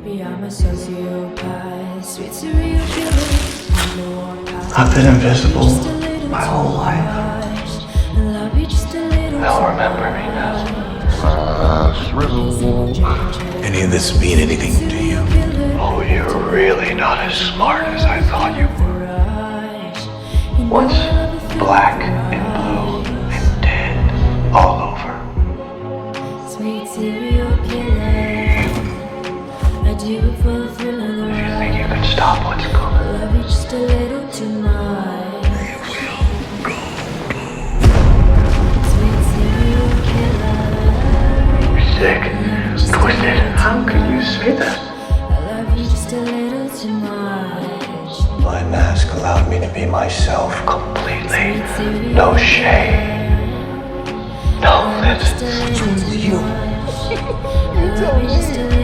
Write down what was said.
Maybe I'm a sociopath, sweet serial killer. I've been invisible my whole life. They'll remember me now. Any of this mean anything to you? Oh, you're really not as smart as I thought you were. What's black and blue and dead all over? Sweet serial killer. I do it for the thrill of the Do you ride. think you can stop what's coming? Love you just a little too much. Sweet serial killer. You're sick, twisted. How could you say that? I love you just a little too much. My mask allowed me to be myself completely. No shame. No limits. What's wrong with you? You told me.